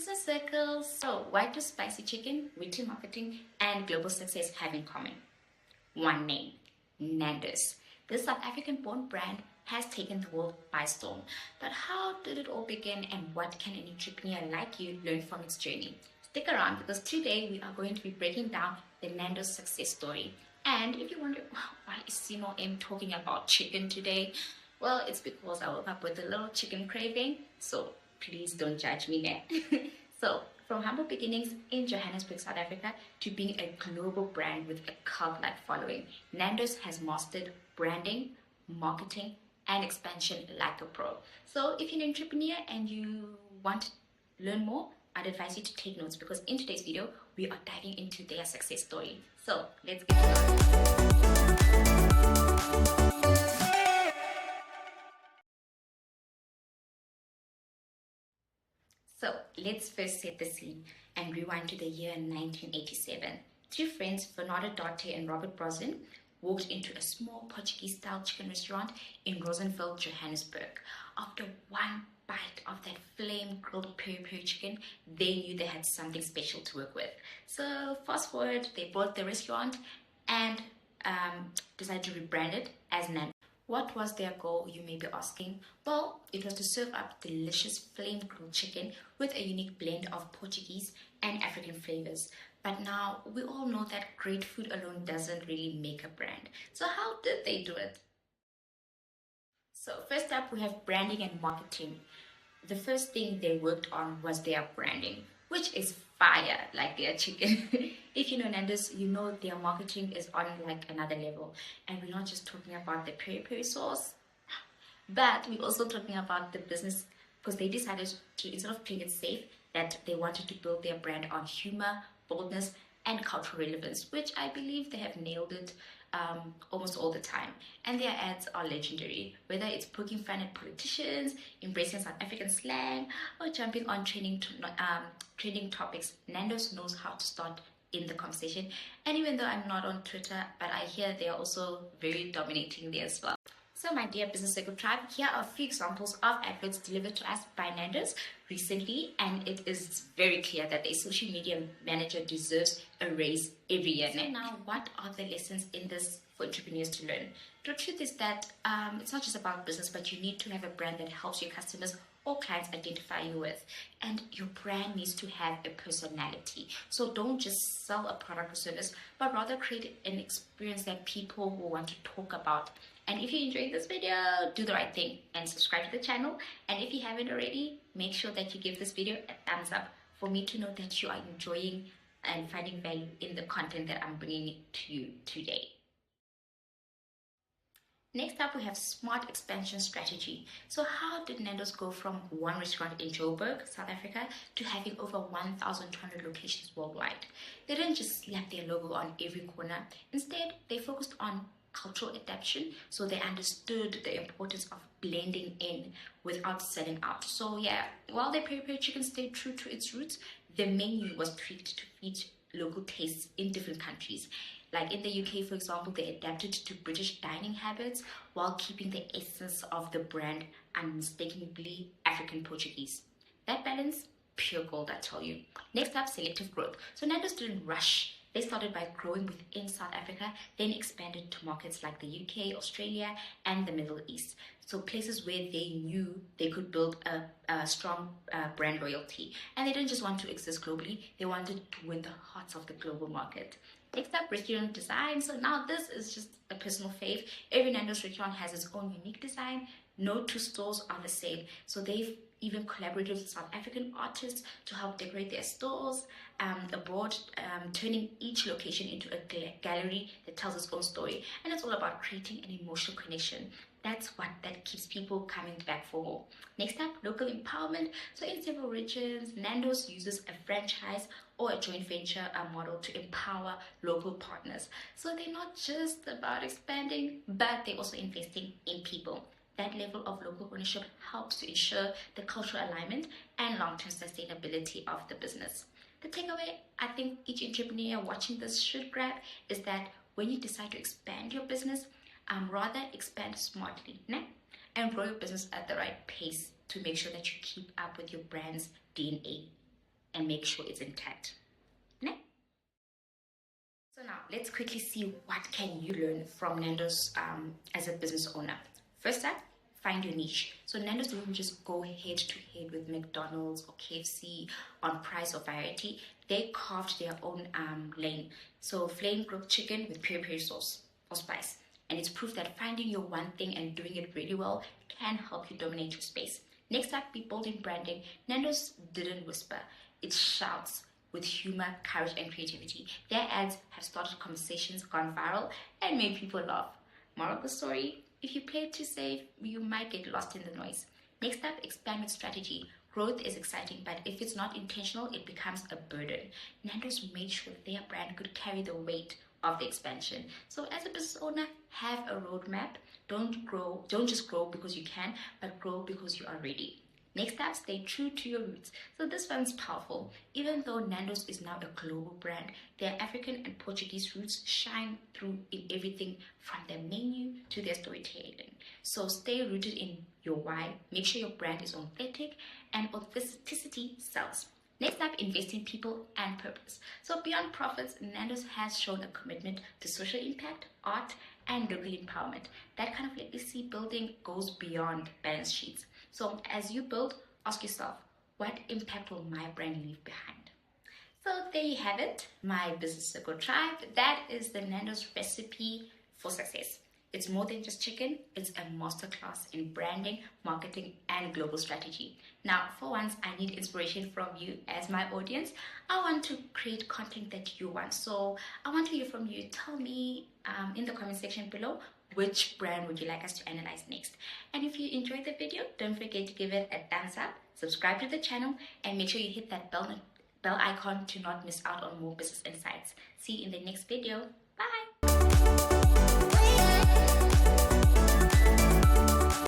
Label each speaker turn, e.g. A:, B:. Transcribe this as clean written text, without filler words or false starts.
A: Business Circles. So, what do spicy chicken, retail marketing, and global success have in common? One name, Nando's. This South African-born brand has taken the world by storm. But how did it all begin, and what can an entrepreneur like you learn from its journey? Stick around, because today we are going to be breaking down the Nando's success story. And if you wonder, why is Simo M talking about chicken today? Well, it's because I woke up with a little chicken craving, so please don't judge me there. So, from humble beginnings in Johannesburg, South Africa, to being a global brand with a cult-like following, Nando's has mastered branding, marketing, and expansion like a pro. So, if you're an entrepreneur and you want to learn more, I'd advise you to take notes, because in today's video, we are diving into their success story. So, let's get started. So let's first set the scene and rewind to the year 1987. Two friends, Fernando Duarte and Robert Broslin, walked into a small Portuguese-style chicken restaurant in Rosenveld, Johannesburg. After one bite of that flame-grilled peri-peri chicken, they knew they had something special to work with. So fast forward, they bought the restaurant and decided to rebrand it as Nando's. What was their goal, you may be asking? Well, it was to serve up delicious flame-grilled chicken with a unique blend of Portuguese and African flavors. But now, we all know that great food alone doesn't really make a brand. So how did they do it? So first up, we have branding and marketing. The first thing they worked on was their branding, which is fire, like their chicken. If you know Nando's, you know their marketing is on like another level. And we're not just talking about the peri-peri sauce, but we're also talking about the business, because they decided to, instead of playing it safe, that they wanted to build their brand on humor, boldness, and cultural relevance, which I believe they have nailed it almost all the time. And their ads are legendary, whether it's poking fun at politicians, embracing South African slang, or jumping on trending topics. Nando's knows how to start in the conversation. And even though I'm not on Twitter, but I hear they are also very dominating there as well. So my dear Business Circle tribe, here are a few examples of adverts delivered to us by Nando's recently, and it is very clear that a social media manager deserves a raise every year. So now, what are the lessons in this for entrepreneurs to learn? The truth is that it's not just about business, but you need to have a brand that helps your customers or clients identify you with. And your brand needs to have a personality. So don't just sell a product or service, but rather create an experience that people will want to talk about. And if you enjoyed this video, do the right thing and subscribe to the channel. And if you haven't already, make sure that you give this video a thumbs up for me to know that you are enjoying and finding value in the content that I'm bringing to you today. Next up, we have smart expansion strategy. So how did Nando's go from one restaurant in Joburg, South Africa, to having over 1,200 locations worldwide? They didn't just slap their logo on every corner. Instead, they focused on cultural adaptation, so they understood the importance of blending in without selling out. So yeah, while their peri-peri chicken stayed true to its roots, the menu was tweaked to fit local tastes in different countries. Like in the UK, for example, they adapted to British dining habits while keeping the essence of the brand unmistakably African Portuguese. That balance, pure gold, I tell you. Next up, selective growth. So Nando's didn't rush. They started by growing within South Africa, then expanded to markets like the UK, Australia, and the Middle East. So places where they knew they could build a strong brand loyalty. And they didn't just want to exist globally, they wanted to win the hearts of the global market. Next up, restaurant design. So now this is just a personal fave. Every Nando's restaurant has its own unique design. No two stores are the same. So they've even collaborated with South African artists to help decorate their stores abroad, turning each location into a gallery that tells its own story. And it's all about creating an emotional connection. That's that keeps people coming back for more. Next up, local empowerment. So in several regions, Nando's uses a franchise or a joint venture model to empower local partners. So they're not just about expanding, but they're also investing in people. That level of local ownership helps to ensure the cultural alignment and long-term sustainability of the business. The takeaway I think each entrepreneur watching this should grab is that when you decide to expand your business, rather expand smartly, and grow your business at the right pace to make sure that you keep up with your brand's DNA. and make sure it's intact. Ne? So now let's quickly see what can you learn from Nando's as a business owner. First up, find your niche. So Nando's don't just go head to head with McDonald's or KFC on price or variety. They carved their own lane. So flame grilled chicken with peri peri sauce or spice. And it's proof that finding your one thing and doing it really well can help you dominate your space. Next up, be bold in branding. Nando's didn't whisper, it shouts with humor, courage, and creativity. Their ads have started conversations, gone viral, and made people laugh. Moral of the story, if you play it too safe, you might get lost in the noise. Next up, expand with strategy. Growth is exciting, but if it's not intentional, it becomes a burden. Nando's made sure their brand could carry the weight of the expansion. So as a business owner, have a roadmap. Don't just grow because you can, but grow because you are ready. Next up, stay true to your roots. So this one's powerful. Even though Nando's is now a global brand, their African and Portuguese roots shine through in everything from their menu to their storytelling. So stay rooted in your why. Make sure your brand is authentic, and authenticity sells. Next up, invest in people and purpose. So beyond profits, Nando's has shown a commitment to social impact, art, and local empowerment. That kind of legacy building goes beyond balance sheets. So as you build, ask yourself, what impact will my brand leave behind? So there you have it, my Business Circle tribe. That is the Nando's recipe for success. It's more than just chicken, it's a masterclass in branding, marketing, and global strategy. Now, for once, I need inspiration from you as my audience. I want to create content that you want. So I want to hear from you. Tell me in the comment section below, which brand would you like us to analyze next? And if you enjoyed the video, don't forget to give it a thumbs up, subscribe to the channel, and make sure you hit that bell icon to not miss out on more business insights. See you in the next video.